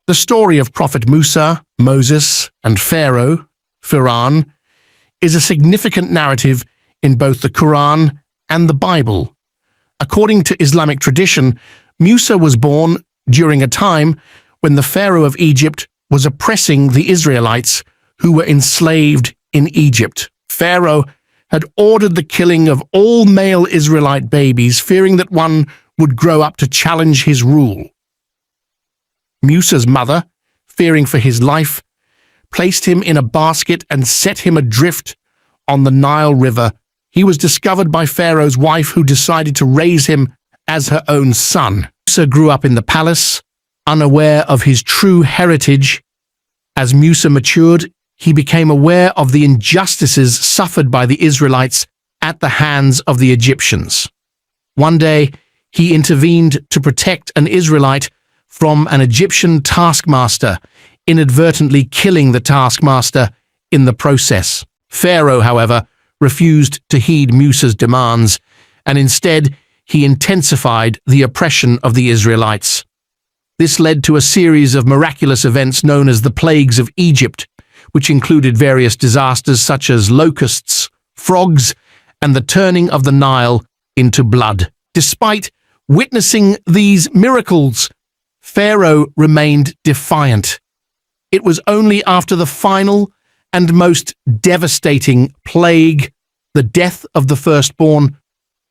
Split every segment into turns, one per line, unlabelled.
The story of Prophet Musa, Moses, and Pharaoh, is a significant narrative in both the Quran and the Bible. According to Islamic tradition, Musa was born during a time when the Pharaoh of Egypt was oppressing the Israelites who were enslaved in Egypt. Pharaoh had ordered the killing of all male Israelite babies, fearing that one would grow up to challenge his rule. Musa's mother, fearing for his life, placed him in a basket and set him adrift on the Nile River. He was discovered by Pharaoh's wife, who decided to raise him as her own son. Musa grew up in the palace, unaware of his true heritage. As Musa matured, he became aware of the injustices suffered by the Israelites at the hands of the Egyptians. One day, he intervened to protect an Israelite from an Egyptian taskmaster, inadvertently killing the taskmaster in the process. Pharaoh, however, refused to heed Musa's demands, and instead he intensified the oppression of the Israelites. This led to a series of miraculous events known as the Plagues of Egypt, which included various disasters such as locusts, frogs, and the turning of the Nile into blood. Despite witnessing these miracles, Pharaoh remained defiant. It was only after the final and most devastating plague, the death of the firstborn,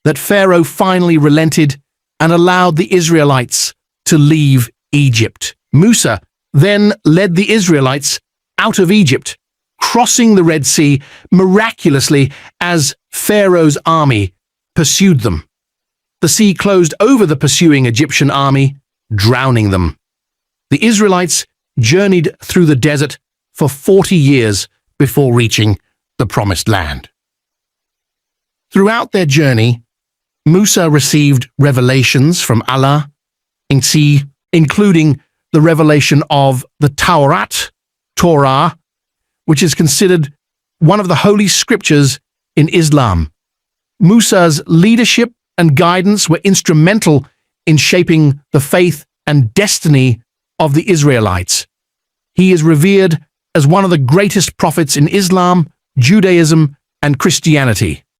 that Pharaoh finally relented and allowed the Israelites to leave Egypt. Musa then led the Israelites out of Egypt, crossing the Red Sea miraculously as Pharaoh's army pursued them. The sea closed over the pursuing Egyptian army, drowning them. The Israelites journeyed through the desert for 40 years before reaching the Promised Land. Throughout their journey, Musa received revelations from Allah, including the revelation of the Torah, which is considered one of the holy scriptures in Islam. Musa's leadership and guidance were instrumental in shaping the faith and destiny of the Israelites. He is revered as one of the greatest prophets in Islam, Judaism, and Christianity.